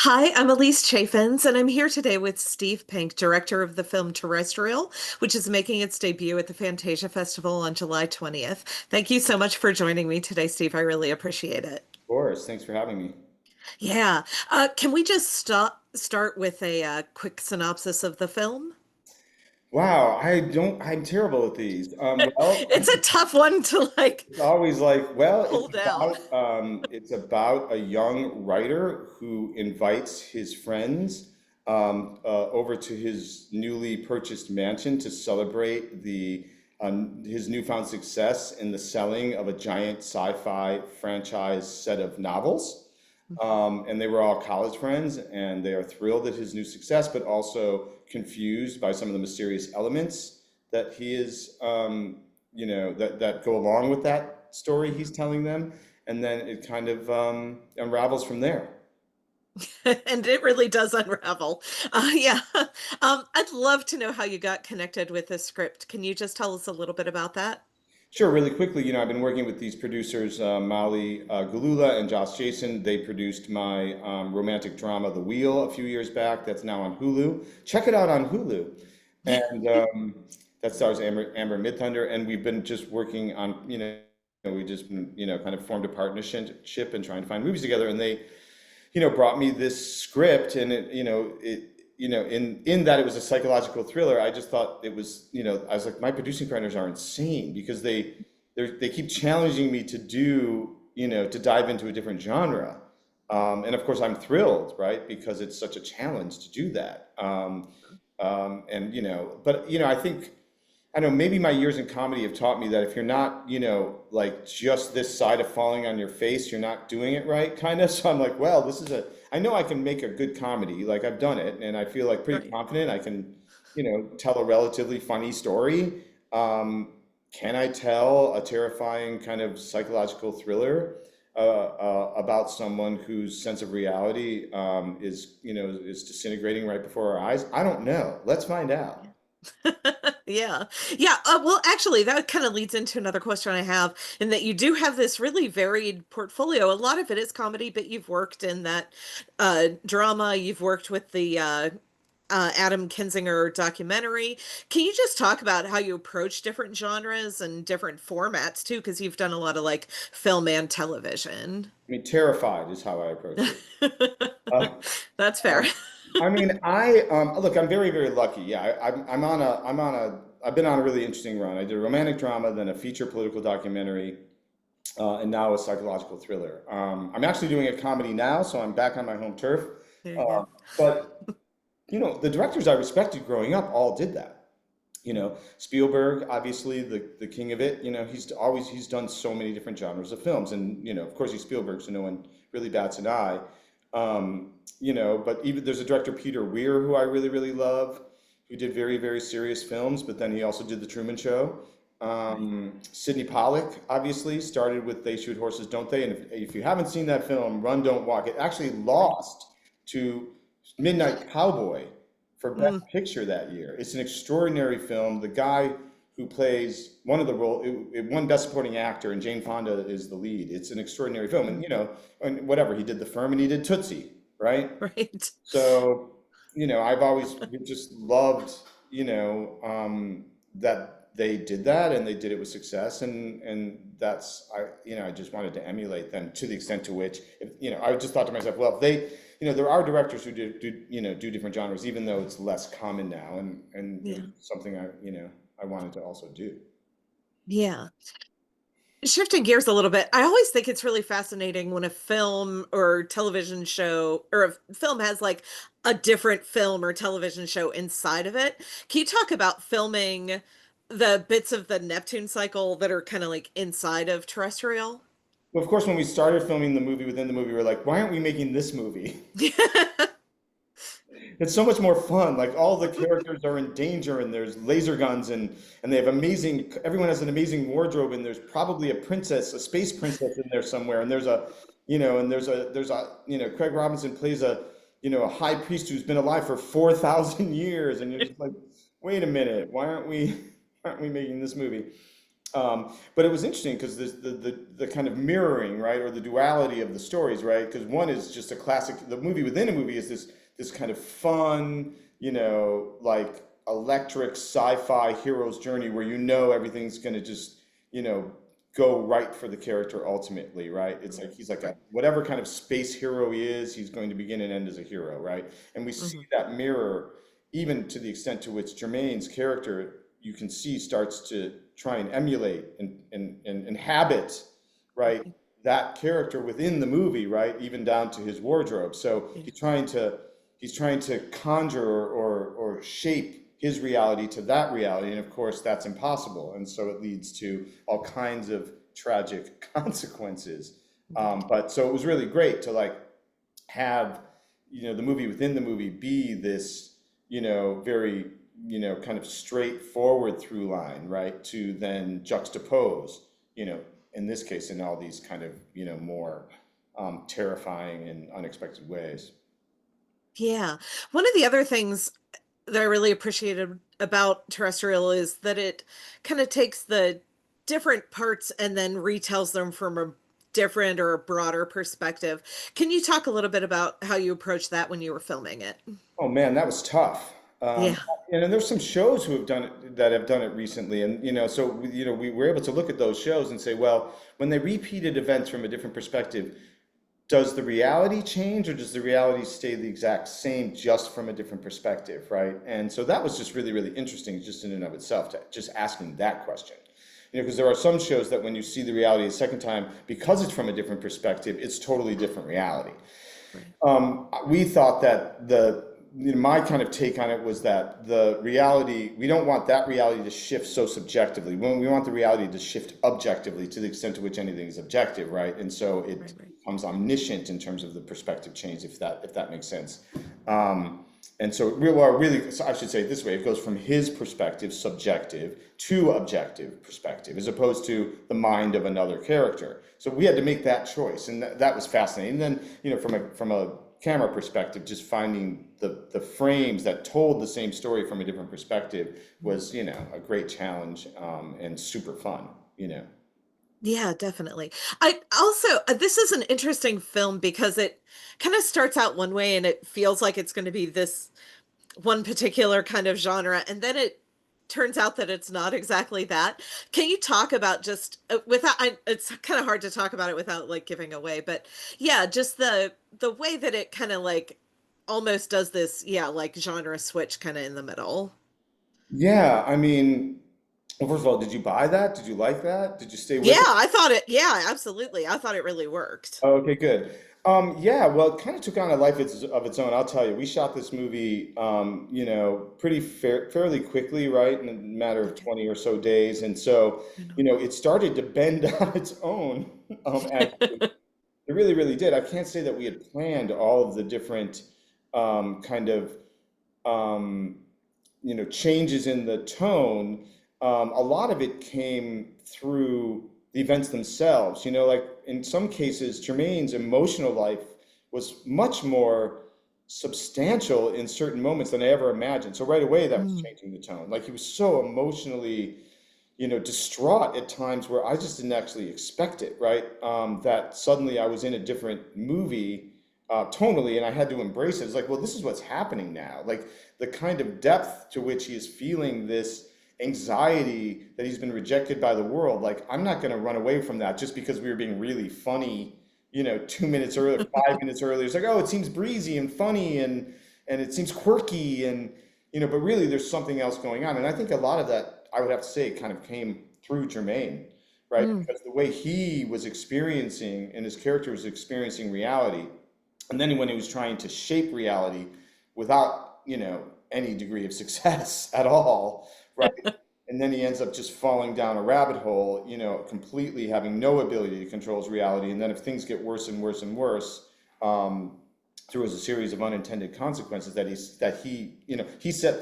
Hi, I'm Elise Chaffins, and I'm here today with Steve Pink, director of the film Terrestrial, which is making its debut at the Fantasia Festival on July 20th. Thank you so much for joining me today, Steve. I really appreciate it. Of course. Thanks for having me. Yeah. Can we just start with a quick synopsis of the film? Wow, I'm terrible at these. Well, It's a tough one to like it's always like, well, pull down. it's about a young writer who invites his friends over to his newly purchased mansion to celebrate the his newfound success in the selling of a giant sci-fi franchise set of novels. And they were all college friends, and they are thrilled at his new success, but also confused by some of the mysterious elements that he is, that go along with that story he's telling them. And then it kind of unravels from there. And it really does unravel. Yeah. I'd love to know how you got connected with this script. Can you just tell us a little bit about that? Sure, really quickly, I've been working with these producers, Molly Galula and Josh Jason. They produced my romantic drama, The Wheel, a few years back. That's now on Hulu. Check it out on Hulu. And that stars Amber Midthunder. And we've been just working on, we just, kind of formed a partnership and trying to find movies together. And they, brought me this script, and in that it was a psychological thriller. I just thought it was, I was like, my producing partners are insane because they keep challenging me to do, to dive into a different genre. And of course, I'm thrilled, right? Because it's such a challenge to do that. And but I think I don't know, maybe my years in comedy have taught me that if you're not, like just this side of falling on your face, you're not doing it right, kind of. So I'm like, well, I know I can make a good comedy, like I've done it, and I feel like pretty Right. confident I can, tell a relatively funny story. Can I tell a terrifying kind of psychological thriller about someone whose sense of reality is disintegrating right before our eyes? I don't know. Let's find out. Yeah. Yeah. Well, actually, that kind of leads into another question I have, in that you do have this really varied portfolio. A lot of it is comedy, but you've worked in that drama, you've worked with the Adam Kinzinger documentary. Can you just talk about how you approach different genres and different formats too? Because you've done a lot of like film and television. I mean, terrified is how I approach it. Uh, That's fair. I mean, I look. I'm very, very lucky. Yeah, I've been on a really interesting run. I did a romantic drama, then a feature political documentary, and now a psychological thriller. I'm actually doing a comedy now, so I'm back on my home turf. There you Uh, go. but the directors I respected growing up all did that. Spielberg, obviously the king of it. He's done so many different genres of films, and of course he's Spielberg, so no one really bats an eye. But even there's a director, Peter Weir, who I really, really love, who did very, very serious films, but then he also did The Truman Show. Right. Sidney Pollack, obviously, started with They Shoot Horses, Don't They? And if you haven't seen that film, Run, Don't Walk, it actually lost to Midnight Cowboy for Best Mm, Picture that year. It's an extraordinary film. The guy who plays one of the role, it won Best Supporting Actor, and Jane Fonda is the lead. It's an extraordinary film, and mm, and whatever he did, The Firm, and he did Tootsie, right? right. So, I've always just loved, that they did that and they did it with success, and I just wanted to emulate them to the extent to which, I just thought to myself, well, if they, there are directors who do different genres, even though it's less common now, and it was Yeah. something I wanted to also do. Yeah. Shifting gears a little bit, I always think it's really fascinating when a film or television show or a film has like a different film or television show inside of it. Can you talk about filming the bits of the Neptune cycle that are kind of like inside of Terrestrial? Well, of course, when we started filming the movie within the movie, we're like, why aren't we making this movie? It's so much more fun. Like all the characters are in danger, and there's laser guns, and they have amazing. Everyone has an amazing wardrobe, and there's probably a princess, a space princess in there somewhere. And Craig Robinson plays a high priest who's been alive for 4,000 years, and you're just like, wait a minute, why aren't we aren't we making this movie? But it was interesting because there's the kind of mirroring, right, or the duality of the stories, right? Because one is just a classic. The movie within a movie is this kind of fun, like electric sci-fi hero's journey where everything's going to just, you know, go right for the character ultimately, right? It's like he's like a Right. whatever kind of space hero he is, he's going to begin and end as a hero, right? And we see Hmm. that mirror even to the extent to which Jermaine's character you can see starts to try and emulate and inhabit, right, Right. that character within the movie, right, even down to his wardrobe. So Yeah. he's trying to conjure or shape his reality to that reality, and of course that's impossible, and so it leads to all kinds of tragic consequences. Right. But so it was really great to like have the movie within the movie be this very kind of straightforward through line, right, to then juxtapose you know in this case in all these kind of more terrifying and unexpected ways. Yeah. One of the other things that I really appreciated about Terrestrial is that it kind of takes the different parts and then retells them from a different or a broader perspective. Can you talk a little bit about how you approached that when you were filming it? Oh man, that was tough. Yeah. And there's some shows who have done it that have done it recently, and so we were able to look at those shows and say, well, when they repeated events from a different perspective, does the reality change or does the reality stay the exact same just from a different perspective, right? And so that was just really, really interesting just in and of itself to just asking that question. Because there are some shows that when you see the reality a second time, because it's from a different perspective, it's totally different reality. Right. We thought that my kind of take on it was that the reality, we don't want that reality to shift so subjectively. We want the reality to shift objectively to the extent to which anything is objective, right? And so it Right. Right. becomes omniscient in terms of the perspective change, if that makes sense. And so really, so I should say it this way, it goes from his perspective, subjective, to objective perspective, as opposed to the mind of another character. So we had to make that choice, and that was fascinating. And then, from a camera perspective, just finding the frames that told the same story from a different perspective was, a great challenge, and super fun, Yeah, definitely. I also, this is an interesting film because it kind of starts out one way and it feels like it's going to be this one particular kind of genre, and then it turns out that it's not exactly that. Can you talk about just it's kind of hard to talk about it without like giving away, but yeah, just the way that it kind of like almost does this, yeah, like genre switch kind of in the middle. Yeah, I mean, well, first of all, did you buy that? Did you like that? Did you stay Yeah, with it? I thought it, yeah, absolutely. I thought it really worked. Oh, okay, good. Yeah, well, it kind of took on a life of its own. I'll tell you, we shot this movie, pretty fairly quickly, right, in a matter of Okay. 20 or so days, and so, I know. it started to bend on its own, as it really, really did. I can't say that we had planned all of the different kind of um, changes in the tone. A lot of it came through the events themselves. Like in some cases, Jermaine's emotional life was much more substantial in certain moments than I ever imagined. So right away, that was Mm, changing the tone. Like he was so emotionally, distraught at times where I just didn't actually expect it, right? That suddenly I was in a different movie tonally and I had to embrace it. It's like, well, this is what's happening now. Like the kind of depth to which he is feeling this anxiety that he's been rejected by the world. Like, I'm not going to run away from that just because we were being really funny, 2 minutes earlier, 5 minutes earlier. It's like, oh, it seems breezy and funny and it seems quirky and, but really there's something else going on. And I think a lot of that I would have to say kind of came through Jermaine, right? mm, Because the way he was experiencing and his character was experiencing reality, and then when he was trying to shape reality without, any degree of success at all, right? And then he ends up just falling down a rabbit hole, completely having no ability to control his reality. And then if things get worse and worse and worse, through a series of unintended consequences he sets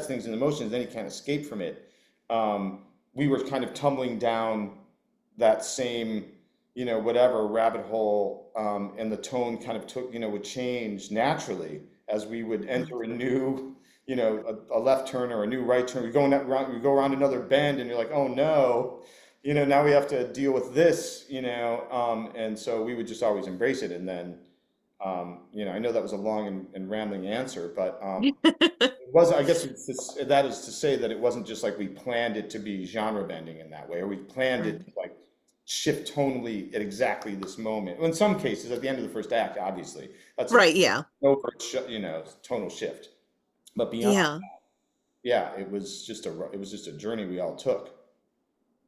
things into motion, then he can't escape from it. We were kind of tumbling down that same, whatever rabbit hole, and the tone kind of would change naturally as we would mm, enter a new, a left turn or a new right turn. We go around another bend, and you're like, oh no, now we have to deal with this, and so we would just always embrace it. And then, I know that was a long and rambling answer, but it was, I guess that is to say that it wasn't just like we planned it to be genre bending in that way, or we planned it Right. to like shift tonally at exactly this moment. In some cases, at the end of the first act, obviously, that's a Right, yeah. overt, tonal shift. But beyond, Yeah. yeah, it was just a journey we all took.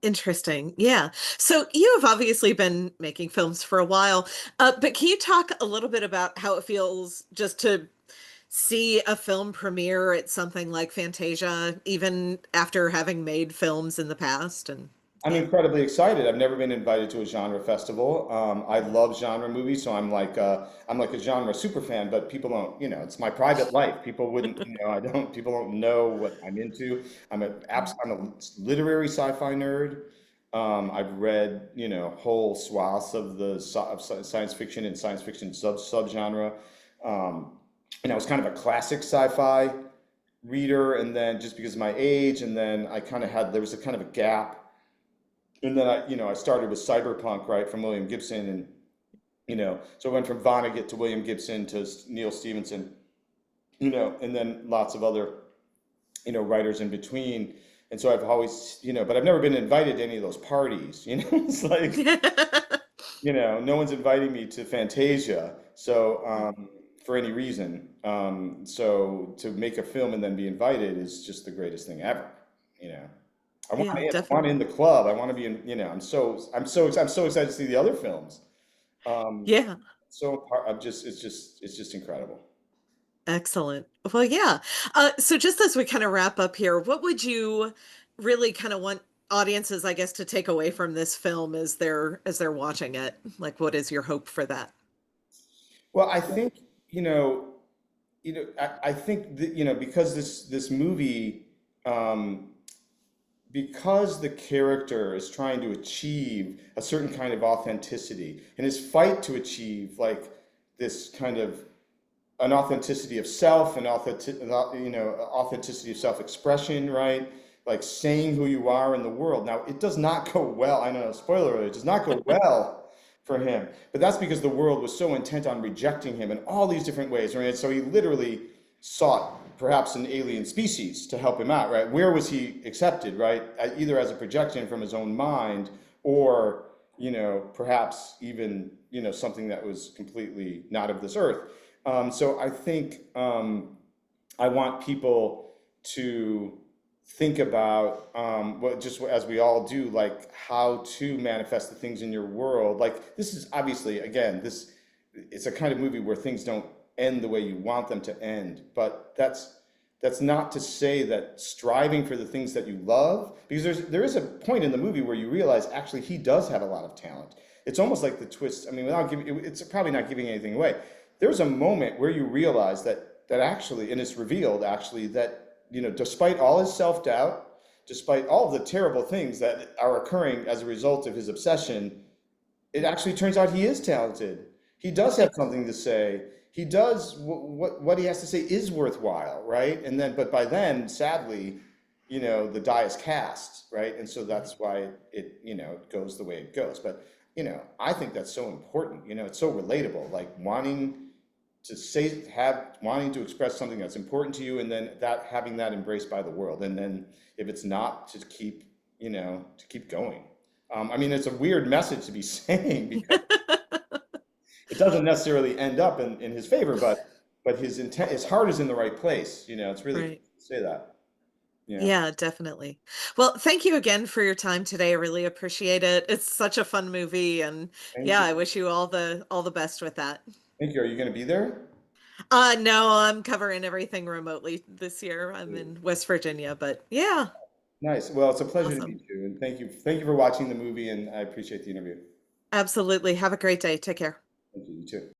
Interesting. Yeah. So you have obviously been making films for a while, but can you talk a little bit about how it feels just to see a film premiere at something like Fantasia, even after having made films in the past? And I'm yeah. incredibly excited. I've never been invited to a genre festival. I love genre movies, so I'm like a genre super fan. But people don't, it's my private life. People wouldn't, people don't know what I'm into. I'm a literary sci-fi nerd. I've read, whole swaths of science fiction and science fiction subgenre. Um, and I was kind of a classic sci-fi reader, and then just because of my age, and then there was a kind of a gap, and then I started with cyberpunk, right, from William Gibson, and so I went from Vonnegut to William Gibson to Neil Stevenson, and then lots of other, writers in between. And so I've always, but I've never been invited to any of those parties. It's like, no one's inviting me to Fantasia, so for any reason. So to make a film and then be invited is just the greatest thing ever. You know. Yeah, I want definitely. in the club. I want to be in, I'm so excited to see the other films. Um, Yeah. it's just incredible. Excellent. Well, yeah. So just as we kind of wrap up here, what would you really kind of want audiences, I guess, to take away from this film as they're watching it? Like, what is your hope for that? Well, I think, you know, I think that, because this movie, um, because the character is trying to achieve a certain kind of authenticity, and his fight to achieve like this kind of an authenticity of self and authenticity of self-expression, right? Like saying who you are in the world. Now, it does not go well. I know, spoiler alert, it does not go well for him. But that's because the world was so intent on rejecting him in all these different ways, right? So he literally sought perhaps an alien species to help him out, right? Where was he accepted, right? Either as a projection from his own mind, or, perhaps even, something that was completely not of this earth. So I think, I want people to think about, just as we all do, like how to manifest the things in your world. Like this is obviously, again, it's a kind of movie where things don't end the way you want them to end, but that's not to say that striving for the things that you love, because there is a point in the movie where you realize actually he does have a lot of talent. It's almost like the twist. I mean, without giving, it's probably not giving anything away. There's a moment where you realize that actually, and it's revealed actually that, despite all his self-doubt, despite all of the terrible things that are occurring as a result of his obsession, it actually turns out he is talented. He does have something to say. He does what he has to say is worthwhile, right? And then, but by then, sadly, the die is cast, right? And so that's why it goes the way it goes. But I think that's so important. It's so relatable. Like wanting to express something that's important to you, and then having that embraced by the world, and then if it's not, to keep going. I mean, it's a weird message to be saying because it doesn't necessarily end up in his favor, but his heart is in the right place. It's really Right. cool to say that. Yeah. Yeah, definitely. Well, thank you again for your time today. I really appreciate it. It's such a fun movie, and Thank yeah, you. I wish you all the best with that. Thank you. Are you going to be there? No, I'm covering everything remotely this year. I'm in West Virginia, but yeah, Nice. Well, it's a pleasure to awesome. meet you, and thank you. Thank you for watching the movie, and I appreciate the interview. Absolutely. Have a great day. Take care. Thank you. You too.